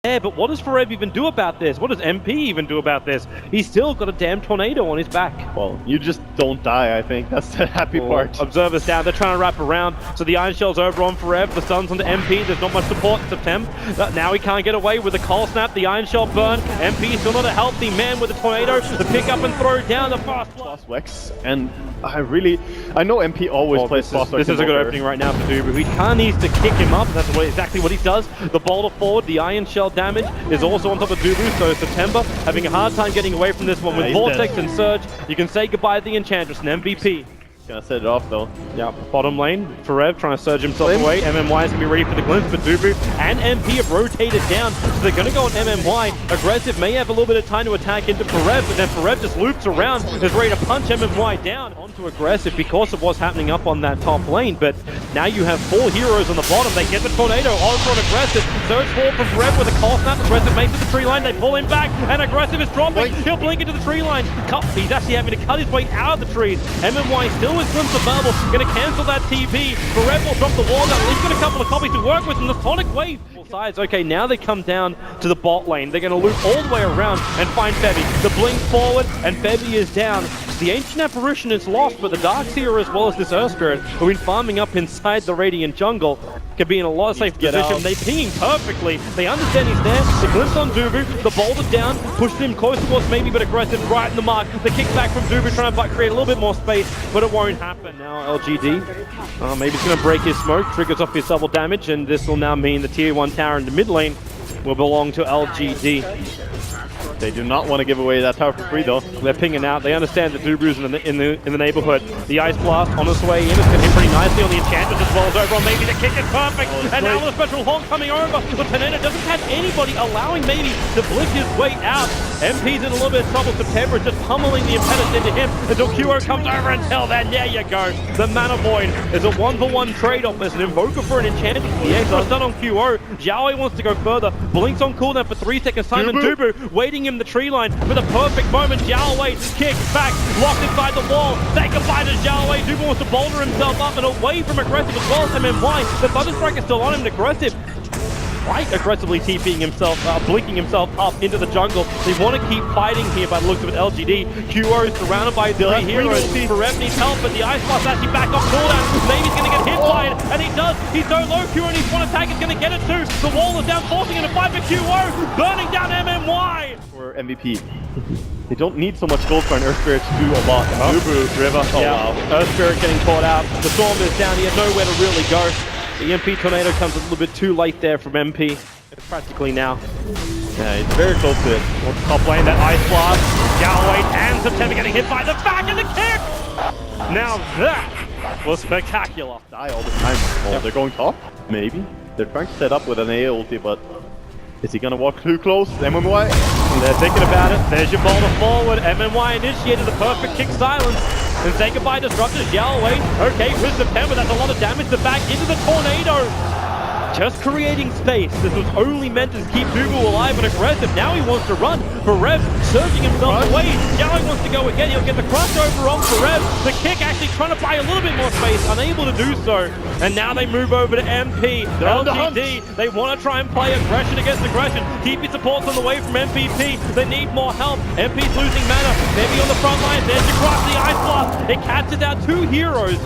Yeah, but what does Forev even do about this? What does MP even do about this? He's still got a damn tornado on his back. Well, you just don't die, I think. That's the happy part. Observers down, they're trying to wrap around. So the Iron Shell's over on Forev, the Sun's on the MP, there's not much support in September. Now he can't get away with the cold snap, the Iron Shell burn. MP still not a healthy man with the tornado. The pick up and throw down the fast Wex, and I know MP always plays fast Wex. This is a good opening right now for Dubu. He kind of needs to kick him up, that's exactly what he does. The boulder forward, the Iron Shell damage is also on top of Dubu, so September having a hard time getting away from this one with Vortex and Surge. You can say goodbye to the Enchantress and MVP. Gonna set it off though. Yeah, bottom lane, Forev trying to surge himself away. MMY is gonna be ready for the glimpse, but Dubu and MP have rotated down, so they're gonna go on MMY. Aggressive may have a little bit of time to attack into Forev, but then Forev just loops around, is ready to punch MMY down onto Aggressive because of what's happening up on that top lane. But now you have 4 heroes on the bottom. They get the tornado over on Aggressive. Surge forward from Forev with a call snap. Aggressive makes it to the tree line. They pull him back, and Aggressive is dropping. He'll blink into the tree line. He's actually having to cut his way out of the trees. MMY still with glimpse available. Gonna cancel that TP. Forev will drop the wall down. At least got a couple of copies to work with, and the Sonic Wave. Sides. Okay, now they come down to the bot lane. They're gonna loop all the way around and find Febby. The blink forward, and Febby is down. The Ancient Apparition is lost, but the Darkseer as well as this Earth Spirit, who've been farming up inside the Radiant jungle, could be in a lot of safe position. They ping him perfectly. They understand he's there. The glimpse on Dubu. The boulder down. Pushed him close towards maybe, but Aggressive right in the mark. The kickback from Dubu trying to create a little bit more space, but it won't happen. Now LGD. Maybe it's going to break his smoke. Triggers off his double damage, and this will now mean the tier 1 tower in the mid lane will belong to LGD. They do not want to give away that tower for free though. They're pinging out. They understand that Dubu's in the neighborhood. The Ice Blast on its way in. It's going to hit pretty nicely on the Enchantress as well as over on maybe. The kick is perfect. And now the Special Haunt coming over. The tornado doesn't have anybody allowing maybe to blink his way out. MP's in a little bit of trouble. September just pummeling the Impediment into him until QO comes over. Until then, there you go. The Mana Void is a 1-for-1 trade-off. There's an Invoker for an Enchantress. The Exhaust done on QO. Xiaowei wants to go further. Blinks on cooldown for 3 seconds time. And Dubu waiting in the tree line with a perfect moment. Xiaowei kick back, locked inside the wall. Say goodbye to Xiaowei. Dubu wants to boulder himself up and away from Aggressive as well as MMY. The Thunderstrike is still on him. Aggressive quite aggressively TPing himself, blinking himself up into the jungle. They want to keep fighting here by the looks of it. LGD. QO is surrounded by 3 heroes. Forev needs help, but the Ice Blast actually back off cooldown. Maybe he's going to get hit by it, and he does. He's so low. QO needs one attack. He's going to get it too. The wall is down, forcing him to fight for QO. Burning down MMY. For MVP. They don't need so much gold for an Earth Spirit to do a lot. Dubu, River, wow. Earth Spirit getting caught out. The Storm is down. He had nowhere to really go. The MP Tornado comes a little bit too late there from MP. It's practically now. Yeah, he's very close to it. Top lane, that Ice Blast. Xiaowei and September getting hit by the back and the kick! Now that was spectacular. Die all the time. Oh, they're going top? Maybe. They're trying to set up with an A ulti, but is he gonna walk too close? MMY? They're thinking about it. There's your boulder forward. MMY initiated the perfect kick silence. And say goodbye Disruptor. Xiaowei. Okay, with September, that's a lot of damage to back into the tornado. Just creating space. This was only meant to keep Dubu alive and aggressive. Now he wants to run. Forev surging himself away. Xiaowei wants to go again. He'll get the crossover on Forev. The kick actually trying to buy a little bit more space. Unable to do so. And now they move over to MP. LGD. They want to try and play aggression against aggression. TP supports on the way from MVP. They need more help. MP's losing mana. Maybe on the front line. There's the cross, the Ice Blast. It catches out 2 heroes.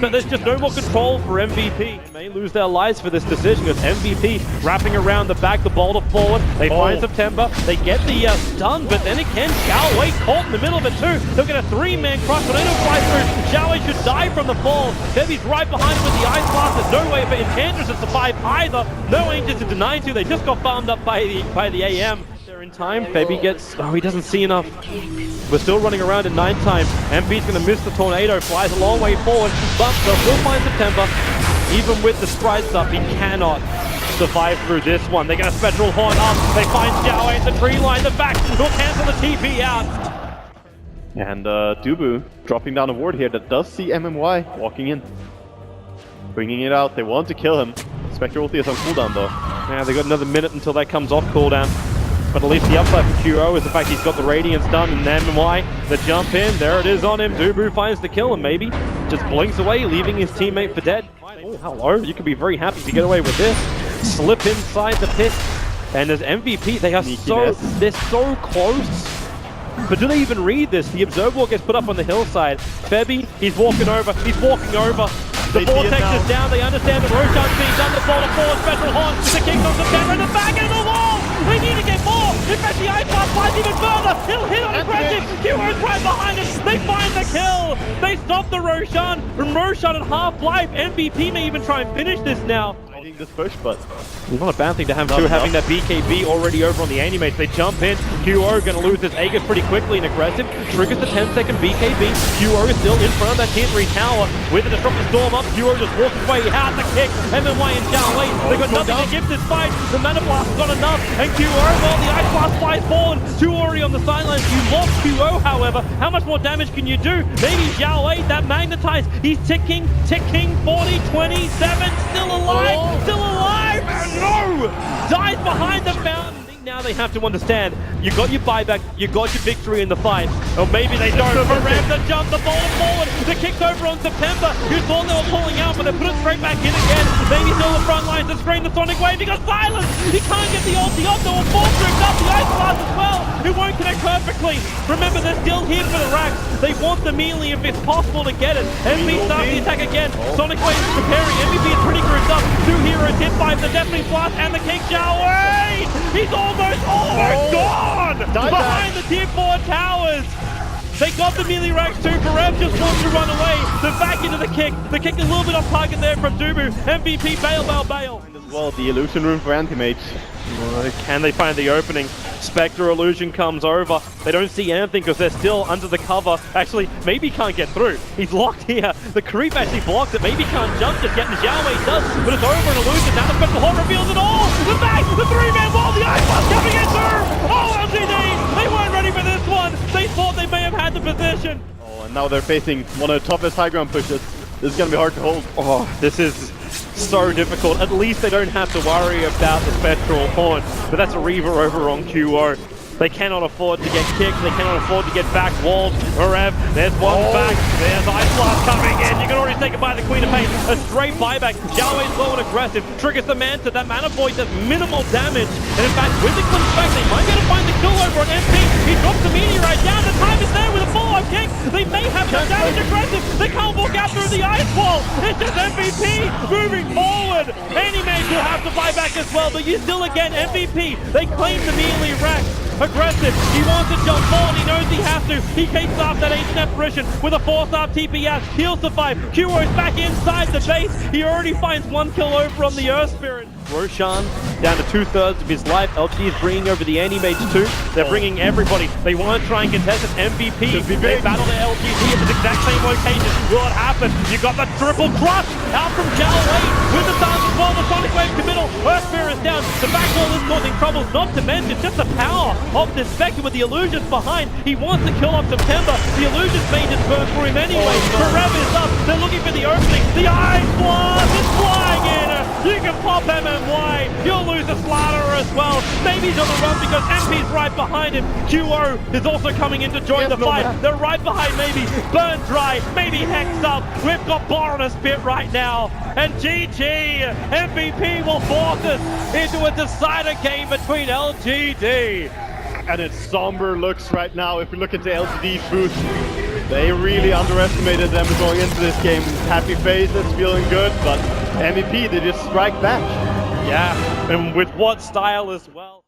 But there's just no more control for MVP. They may lose their lives for this decision because MVP wrapping around the back, the boulder forward. They find September. They get the stun, but then again, Xiaowei caught in the middle of it too. They'll get a 3-man cross. Tornado flies through. Xiaowei should die from the fall. Febby's right behind him with the Ice Blast. There's no way for Enchantress to survive either. No Angels to deny to. They just got farmed up by the AM. They're in time. Febby gets... Oh, he doesn't see enough. We're still running around in 9 time. MP's going to miss the tornado, flies a long way forward, but they'll still find September. Even with the sprites up, he cannot survive through this one. They're going to Spectral Horn up. They find Xiaowei in the tree line. The back will cancel the TP out. And Dubu dropping down a ward here that does see MMY walking in. Bringing it out. They want to kill him. Spectre ulti is on cooldown though. Yeah, they got another minute until that comes off cooldown. But at least the upside for QO is the fact he's got the Radiance done, and MMY, the jump in, there it is on him. Dubu finds the kill, and maybe just blinks away, leaving his teammate for dead. Oh, hello, you could be very happy to get away with this. Slip inside the pit. And as MVP, they are Sneakiness. they're so close. But do they even read this? The observer gets put up on the hillside. Febby, he's walking over. The vortex is down. They understand that Roshan's being done. The ball forward special horn. The kick on the camera in the back end of the wall. They need to get more. In fact, the ice blast flies even further. He'll hit on aggressive. QO's right behind him. They find the kill. They stop the Roshan. From Roshan at half-life. MVP may even try and finish this now. This push, but not a bad thing to have too, having that BKB already over on the Animates. They jump in. QO going to lose his Aegis pretty quickly and aggressive. Triggers the 10-second BKB. QO is still in front of that tier 3 tower. With the Disruptor Storm up, QO just walks away. He has the kick. MMY and Xiaowei, they got nothing to give this fight. The Mana Blast is not enough. And QO, well, the Ice Blast flies forward. Two already on the sidelines. You lost QO, however. How much more damage can you do? Maybe Xiaowei, that magnetized. He's ticking. 40, 27, still alive. Still alive! No! Dies behind the mountain. Now they have to understand, you got your buyback, you got your victory in the fight. Or maybe they don't. For Ram the jump, the ball forward, the kick over on September. You thought they were pulling out, but they put it straight back in again. Maybe still the front lines to screen the Sonic Wave. He got silenced! He can't get the ulti up, they were full tricked up, the Ice Blast as well. It won't connect perfectly. Remember, they're still here for the racks. They want the melee if it's possible to get it. MVP starts the attack again. Sonic Wave is preparing. MVP is pretty grouped up. Two heroes hit by the Deafening Blast and the kick. Xiaowei! He's almost gone! Behind the tier 4 towers! They got the melee racks too. Barev just wants to run away. They're back into the kick. The kick is a little bit off target there from Dubu. MVP, bail. as well, the illusion room for anti-mages. Can they find the opening? Spectre Illusion comes over. They don't see anything because they're still under the cover. Actually, maybe can't get through. He's locked here. The creep actually blocks it. Maybe can't jump just yet. And Xiaowei does, but it's over an illusion. Now the Spectre Horde reveals it all. The back, the three-man wall, the Ice Blast coming in through. Oh, LGD! They weren't ready for this one. They thought they may have had the position. Oh, and now they're facing one of the toughest high ground pushes. This is going to be hard to hold. Oh, this is so difficult. At least they don't have to worry about the Spectral Horn, but that's a Reaver over on QO. They cannot afford to get kicked. They cannot afford to get back walled. Marev, there's one back. There's Ice Blast coming in. You can already say goodbye to the Queen of Pain. A straight buyback. Xiaowei's low and aggressive. Triggers the Manta. That Mana Void does minimal damage. And in fact, with the Clinch back, they might be able to find the kill over on MP. He drops the meteorite down. The time is there with a follow-up kick. They may have some damage aggressive. They can't walk out through the ice wall. It's just MVP moving forward. Animage will have to buy back as well, but you still again MVP. They claim the melee rack. Aggressive, he wants to jump forward, he knows he has to. He takes off that ancient apparition with a 4-star TP out. He'll survive. QO's back inside the base. He already finds one kill over on the Earth Spirit. Roshan down to 2/3 of his life. LG is bringing over the Animates too. They're bringing everybody. They want to try and contest it. MVP. They battle the LGD at the exact same location. Will it happen? You got the triple crush out from Xiaowei with the stars as well. The Sonic Wave committal. Earth Spirit is down. The back wall is causing troubles. Not to mention just the power of this Spectre with the illusions behind. He wants to kill off September. The illusions may just burn for him anyway. Forever is up. They're looking for the opening. The Ice Blast is flying in. You can pop MMY. You'll lose the Slaughter as well. Maybe he's on the run because MP's right behind him. QO is also coming in to join the fight. They're right behind maybe. Burn Dry. Maybe Hex up. We've got Bar on a spit right now. And GG. MVP will force us into a decider game between LGD. And it's somber looks right now. If we look into LGD's booth, they really underestimated them going into this game. Happy faces, feeling good, but MVP, they just strike back. Yeah, and with what style as well.